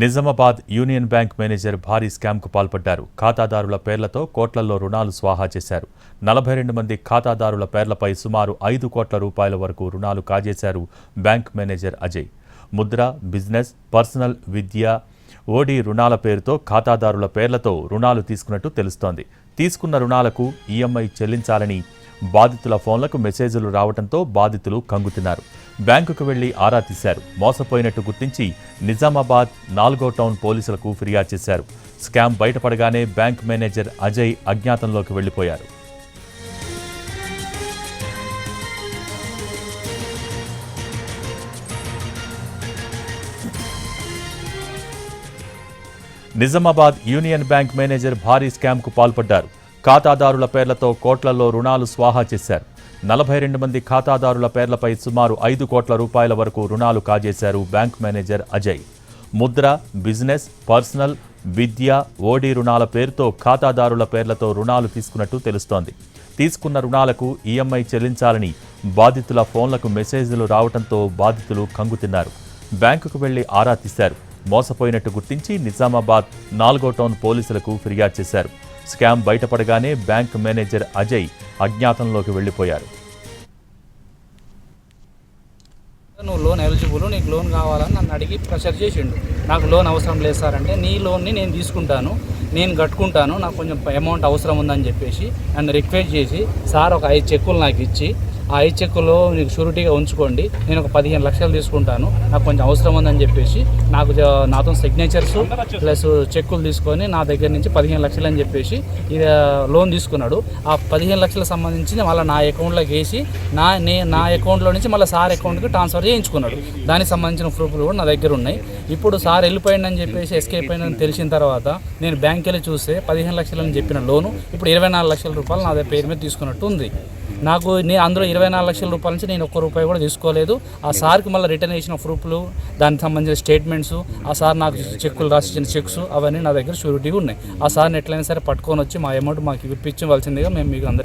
Nizamabad union bank manager భారీ స్కామ్కు పాల్పడ్డారు. ఖాతాదారుల పేర్లతో కోట్లలో రుణాలు స్వాహా చేశారు. 42 మంది ఖాతాదారుల పేర్లపై సుమారు 5 కోట్ల రూపాయల వరకు రుణాలు కాజేశారు bank manager Ajay. Mudra, business, personal, విద్య, ఓడి రుణాల పేరుతో ఖాతాదారుల పేర్లతో రుణాలు తీసుకున్నట్టు తెలుస్తోంది. తీసుకున్న రుణాలకు ఈఎంఐ చెల్లించాలని బాధితుల ఫోన్లకు మెసేజ్లు రావడంతో బాధితులు కంగుతిన్నారు. బ్యాంకుకు వెళ్లి ఆరా తీశారు. మోసపోయినట్టు గుర్తించి నిజామాబాద్ 4వ టౌన్ పోలీసులకు ఫిర్యాదు చేశారు. స్కామ్ బయటపడగానే బ్యాంక్ మేనేజర్ అజయ్ అజ్ఞాతంలోకి వెళ్లిపోయారు. నిజామాబాద్ యూనియన్ బ్యాంక్ మేనేజర్ భారీ స్కామ్కు పాల్పడ్డారు. ఖాతాదారుల పేర్లతో కోట్లలో రుణాలు స్వాహా చేశారు. 42 మంది ఖాతాదారుల పేర్లపై సుమారు 5 కోట్ల రూపాయల వరకు రుణాలు కాజేశారు bank manager Ajay. Mudra, business, personal, విద్య, ఓడి రుణాల పేరుతో ఖాతాదారుల పేర్లతో రుణాలు తీసుకున్నట్టు తెలుస్తోంది. తీసుకున్న రుణాలకు ఈఎంఐ చెల్లించాలని బాధితుల ఫోన్లకు మెసేజ్లు రావడంతో బాధితులు కంగుతిన్నారు. బ్యాంకుకు వెళ్లి ఆరా తీశారు. మోసపోయినట్టు గుర్తించి నిజామాబాద్ 4వ టౌన్ పోలీసులకు ఫిర్యాదు చేశారు. స్కామ్ బయటపడగానే బ్యాంక్ మేనేజర్ అజయ్ అజ్ఞాతంలోకి వెళ్లిపోయారు. నువ్వు లోన్ ఎలిజిబుల్, నీకు లోన్ కావాలని నన్ను అడిగి ప్రెషర్ చేసిండు. నాకు లోన్ అవసరం లేదు సార్ అంటే, నీ లోన్ని నేను తీసుకుంటాను, నేను కట్టుకుంటాను, నాకు కొంచెం అమౌంట్ అవసరం ఉందని చెప్పేసి నన్ను రిక్వెస్ట్ చేసి, సార్ ఒక 5 చెక్కులు నాకు ఇచ్చి, ఆ 5 చెక్కులు నీకు షూరిటీగా ఉంచుకోండి, నేను ఒక 15 లక్షలు తీసుకుంటాను, నాకు కొంచెం అవసరం ఉందని చెప్పేసి నాతో సిగ్నేచర్స్ ప్లస్ చెక్కులు తీసుకొని నా దగ్గర నుంచి 15 లక్షలు అని చెప్పేసి ఇది లోన్ తీసుకున్నాడు. ఆ 15 లక్షలకు సంబంధించి మళ్ళీ నా అకౌంట్లోకి వేసి నా అకౌంట్లో నుంచి మళ్ళీ సార్ అకౌంట్కి ట్రాన్స్ఫర్ చేయించుకున్నాడు. దానికి సంబంధించిన ప్రూఫ్లు కూడా నా దగ్గర ఉన్నాయి. ఇప్పుడు సార్ వెళ్ళిపోయిందని చెప్పేసి ఎస్కేప్ అయిందని తెలిసిన తర్వాత నేను బ్యాంక్కి వెళ్ళి చూస్తే 15 లక్షలు అని చెప్పిన లోను ఇప్పుడు 24 లక్షల రూపాయలు నా పేరు మీద తీసుకున్నట్టు ఉంది. నేను అందులో 24 లక్షల రూపాయల నుంచి నేను 1 రూపాయి కూడా తీసుకోలేదు. ఆ సార్కి మళ్ళీ రిటర్న్ చేసిన ప్రూఫ్లు, దానికి సంబంధించిన స్టేట్మెంట్స్, ఆ సార్ నాకు చెక్కులు రాసిచ్చిన చెక్స్ అవన్నీ నా దగ్గర షూరిటీగా ఉన్నాయి. ఆ సార్ని ఎట్లయినా సరే పట్టుకొని వచ్చి మా అమౌంట్ మాకు ఇప్పించవలసిందిగా మేము మీకు అందరికీ